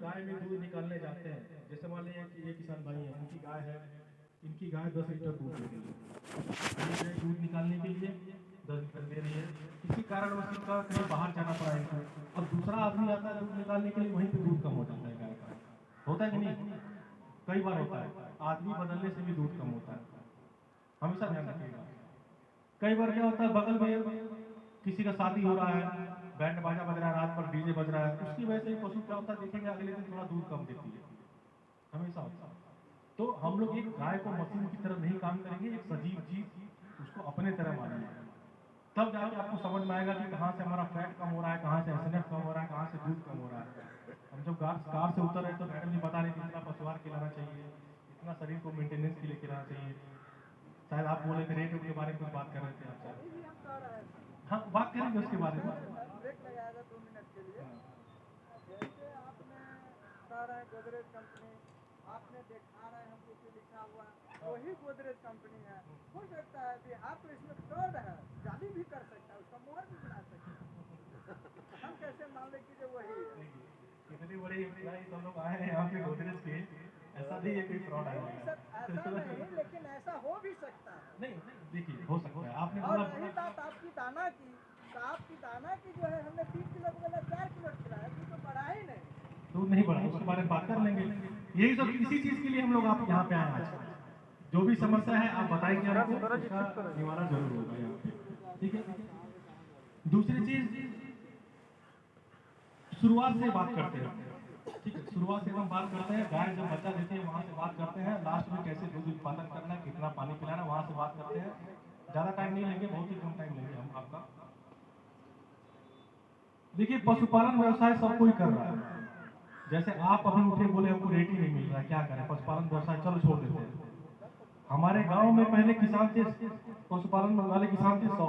गाय में दूध निकालने जाते हैं, जैसे मान लीजिए कि ये किसान भाई हैं, इनकी गाय है, इनकी गाय 10 लीटर दूध दे रही है, ये गाय दूध निकालने के लिए 10 लीटर दे रही है, किसी कारण उसका कहीं बाहर जाना पड़ा इनको, अब दूसरा आदमी आता है दूध निकालने के लिए, वहीं पे दूध कम हो जाता है गाय का, होता है कि नहीं? कई बार होता है, आदमी बदलने से भी दूध कम होता है, हमेशा ध्यान रखिएगा। कई बार क्या होता है, बगल में किसी का शादी हो रहा है, बैंड बाजा बज रहा है, रात पर डीजे बज रहा है, उसकी वजह से पशु क्या होता है, देखेंगे अगले दिन थोड़ा दूध कम देती है, हमेशा होता है। तो हम लोग एक गाय को मशीन की तरह नहीं काम करेंगे, एक सजीव चीज उसको अपने तरह मानिए, तब जाके आपको समझ में आएगा कि कहाँ से हमारा फैट कम हो रहा है, कहाँ से एसएनएफ कम हो रहा है, कहाँ से दूध कम हो रहा है। हम जब कार से उतर रहे तो मैडम जी बता रहे कि इतना पशुआहार खिलाना चाहिए, इतना शरीर को मेंटेनेंस के लिए खिलाना चाहिए, शायद आप बोले थे रेट के बारे में कुछ बात कर रहे थे आप शायद, हाँ बात करेंगे उसके बारे में। ब्रेक लगाएगा 2 मिनट के लिए। जैसे आपने बता रहे हैं गोदरेज कंपनी, आपने देखा रहे हैं हमको कि लिखा हुआ वही गोदरेज कंपनी है, हो सकता है कि आप तो इसमें फ्रॉड है, जाली भी कर सकता है, उसका मोहर भी बना सकता है, हम कैसे मान लें कि जो वही है? कितनी बड़ी एम्प्लॉई सब लोग आए हैं यहाँ पे गोदरेज के, ऐसा नहीं है कोई फ्रॉड आया है, ऐसा नहीं, लेकिन ऐसा हो भी सकता है। नहीं देखिए हो सकता है, आपने और बोला रही बात आपकी दाना की, तो आपकी दाना की जो है हमने 3 किलो के बजाय 4 किलो खिलाया, तो तो बढ़ा ही नहीं, दूध नहीं बढ़ा, उसके बारे में बात कर लेंगे। यही सब इसी चीज के लिए हम लोग आप यहाँ पे आए हैं आज, जो भी समस्या है आप बताएंगे हमको, उसका निवारण जरूर होगा यहाँ पे, ठीक है। दूसरी चीज शुरुआत से बात करते हैं, ठीक है, शुरुआत से हम बात करते हैं, गाय जब बच्चा देती है वहां से बात करते हैं, लास्ट में कैसे दूध उत्पादन करना है, कितना पानी पिलाना है, वहां से बात करते हैं। ज्यादा टाइम नहीं लेंगे, बहुत ही कम टाइम लेंगे हम आपका। देखिए पशुपालन व्यवसाय सब कोई कर रहा है, जैसे आप अभी उठे बोले हमको रेट ही नहीं मिल रहा है, क्या करें, पशुपालन व्यवसाय चलो छोड़ देते हैं। हमारे गांव में पहले किसान थे, पशुपालन वाले किसान थे 100,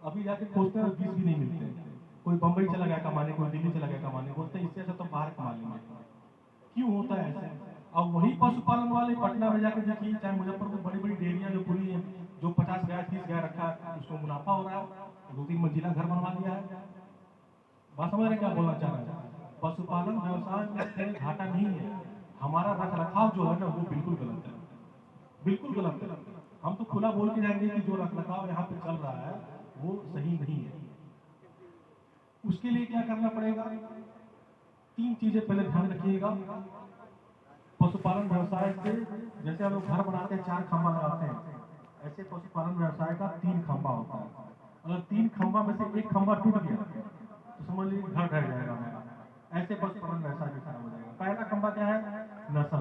अभी जाके खोजते हैं 20 भी नहीं मिलते, कोई बंबई चला गया कमाने, कोई दिल्ली चला गया कमाने, बोलते हैं इससे अच्छा तो बाहर कमा लेंगे। क्यों होता है ऐसे? अब वही पशुपालन वाले पटना में जाकर देखिए, चाहे मुजफ्फरपुर बड़ी बड़ी डेयरियां जो खुली हैं, जो 50 गाय 30 गाय रखा है, उसको मुनाफा हो रहा है, 2-3 मंजिला घर बनवा लिया है। बात समझ रहे क्या बोलना चाह रहे हैं? पशुपालन व्यवसाय में कहीं घाटा नहीं है, हमारा रख रखाव जो है ना वो बिल्कुल गलत है, बिल्कुल गलत है। हम तो खुला बोल के जाएंगे कि जो रख रखाव यहाँ पे चल रहा है वो सही नहीं है। उसके लिए क्या करना पड़ेगा? 3 चीजें पहले ध्यान रखिएगा। पशुपालन व्यवसाय से जैसे हम लोग घर बनाते हैं 4 खंभा लगाते हैं, ऐसे पशुपालन व्यवसाय का 3 खंभा होता है। अगर 3 खंभा में से एक खंभा टूट गया तो समझ लीजिए घर ढह जाएगा हमारा, ऐसे पशुपालन व्यवसाय भी खराब हो जाएगा। पहला खंभा क्या है? नस्ल,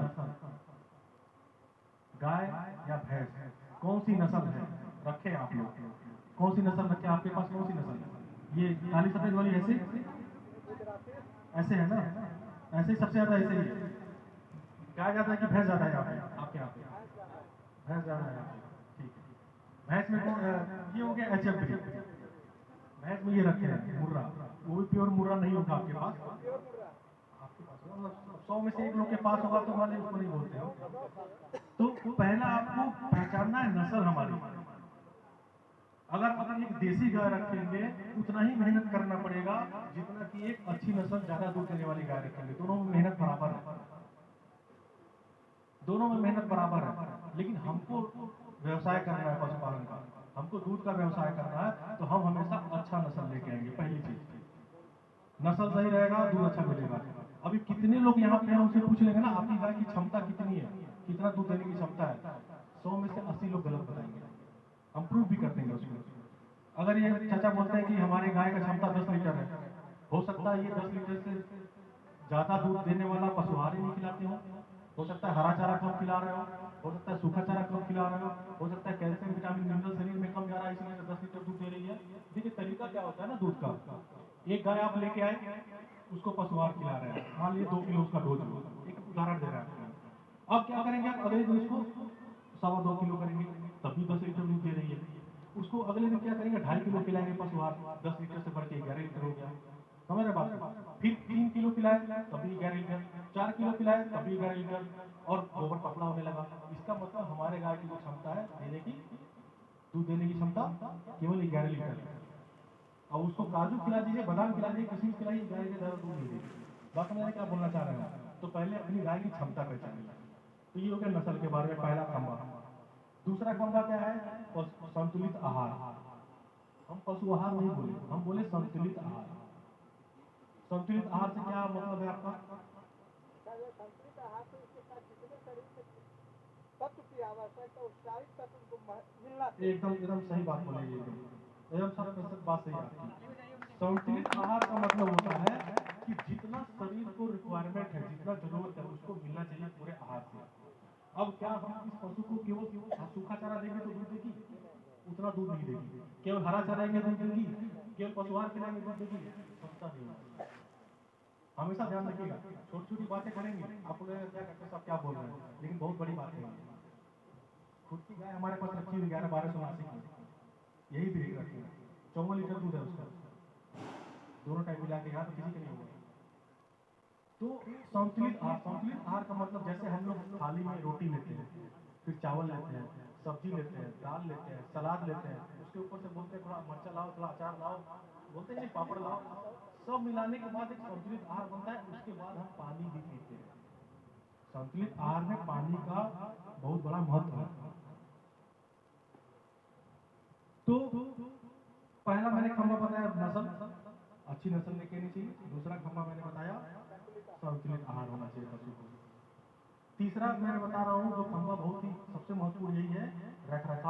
गाय या भैंस, कौन सी नस्ल है रखे आप लोग, कौन सी नस्ल रखे आपके पास, कौन सी नस्ल है? ये काली सफेद वाली ऐसे है ना, ऐसे ही सबसे ज्यादा ऐसे ही है। गाय ज्यादा है कि भैंस ज्यादा है आपके यहाँ पे? भैंस ज्यादा है, ठीक है। भैंस में ये हो गया एचएफ ब्रीड, भैंस में ये रखे हैं मुर्रा, वो भी प्योर मुर्रा नहीं होगा आपके पास, आपके पास 100 में से 1 लोग के पास होगा तो वाले उसको नहीं बोलते हो। तो पहला आपको पहचानना है नस्ल हमारी। अगर एक देसी गाय रखेंगे उतना ही मेहनत करना पड़ेगा जितना कि एक अच्छी नस्ल ज्यादा दूध देने वाली गाय रखेंगे, दोनों में मेहनत बराबर है, दोनों में मेहनत बराबर है। लेकिन हमको व्यवसाय करना है पशुपालन का, हमको दूध का व्यवसाय करना है, तो हम हमेशा अच्छा नस्ल लेके आएंगे। पहली चीज, नस्ल सही रहेगा दूध अच्छा मिलेगा। अभी कितने लोग यहाँ पे हैं उनसे पूछ लेंगे ना आपकी गाय की क्षमता कितनी है, कितना दूध देने की क्षमता है, 100 में से 80 लोग गलत बताएंगे, हम प्रूव भी कर देंगे उसमें। अगर ये चाचा बोलते हैं कि हमारे गाय का क्षमता 10 लीटर है, हो सकता है ये 10 लीटर से ज्यादा दूध देने वाला पशुआहार ही नहीं खिलाते हो सकता है हरा चारा कम खिला रहे हो सकता है सूखा चारा कम खिला रहे हो सकता है कैल्शियम विटामिन मिनरल शरीर में कम जा रहा है, इसलिए 10 लीटर दूध दे रही है। देखिए तरीका क्या होता है ना दूध का, एक गाय आप लेके आए उसको पशुआहार खिला रहे हैं, मान लीजिए 2 किलो उसका डोज, एक उदाहरण दे रहा है। अब क्या करेंगे आप, अगले दिन उसको 2.25 किलो करेंगे, तभी 10 लीटर दूध दे रही है। उसको अगले दिन क्या करेंगे, 2.5 किलो खिलाएंगे पशुआहार, 10 लीटर से बढ़ के 11 लीटर हो गया, समझ रहे बात। फिर 3 किलो पिलाए तभी 11 लीटर, 4 किलो पिलाए तभी 11 लीटर, और गोबर पतला होने लगा। इसका मतलब हमारे गाय की जो क्षमता है देने की, दूध देने की क्षमता केवल 11 लीटर है। और उसको काजू खिला दीजिए, बादाम खिला दीजिए, किशमिश खिलाइए, गाय के ज्यादा दूध नहीं देगी। बात समझ क्या बोलना चाह रहे हैं। तो पहले अपनी गाय की क्षमता पहचानिए। तो ये हो गया नस्ल के बारे में पहला खंभा। दूसरा खंभा क्या है? संतुलित आहार। हम पशु आहार नहीं बोले, हम बोले संतुलित आहार। संतुलित आहार से क्या मतलब है आपका? संतुलित आहार तो इसके साथ जितने शरीर में तत्व की आवश्यकता उस सारी तत्व उनको मिलना चाहिए। एकदम एकदम सही बात बोलेगी, एकदम सब बात सही है आपकी। संतुलित आहार का मतलब होता है कि जितना शरीर को रिक्वायरमेंट है, जितना जरूरत है, उसको मिलना चाहिए पूरे आहार से। अब क्या हम इस पशु को केवल सूखा चारा देंगे तो दूध देगी? उतना दूध नहीं देगी। केवल हरा चारा देंगे दूध देगी? केवल पशुआहार खिलाएंगे दूध देगी? क्षमता नहीं होगी। हमेशा ध्यान रखिएगा, छोटी छोटी बातें करेंगे, आप लोग क्या करते हैं, सब क्या बोल रहे हैं, लेकिन बहुत बड़ी बात है। खुद की गाय हमारे पास रखी हुई 11-12 की, यही ब्रीड रखी है, 54 लीटर दूध है उसका, दोनों टाइम मिला के यहाँ तो किसी के नहीं होगा। तो संतुलित आहार का मतलब जैसे हम लोग थाली में रोटी लेते हैं, फिर चावल लेते हैं, सब्जी लेते हैं, दाल लेते हैं, सलाद लेते हैं, उसके ऊपर से बोलते हैं थोड़ा मरचा लाओ, थोड़ा अचार लाओ, बोलते हैं पापड़ लाओ, सब मिलाने के बाद एक संतुलित आहार बनता है। उसके बाद हम पानी भी पीते हैं। संतुलित आहार में पानी का बहुत बड़ा महत्व है। तो पहला मैंने खंभा बताया नस्ल, अच्छी नस्ल लेके आनी चाहिए। दूसरा खंभा मैंने बताया संतुलित आहार होना चाहिए पशु को। तीसरा मैं बता रहा हूँ जो खंभा बहुत ही सबसे महत्वपूर्ण यही है, रखरखाव।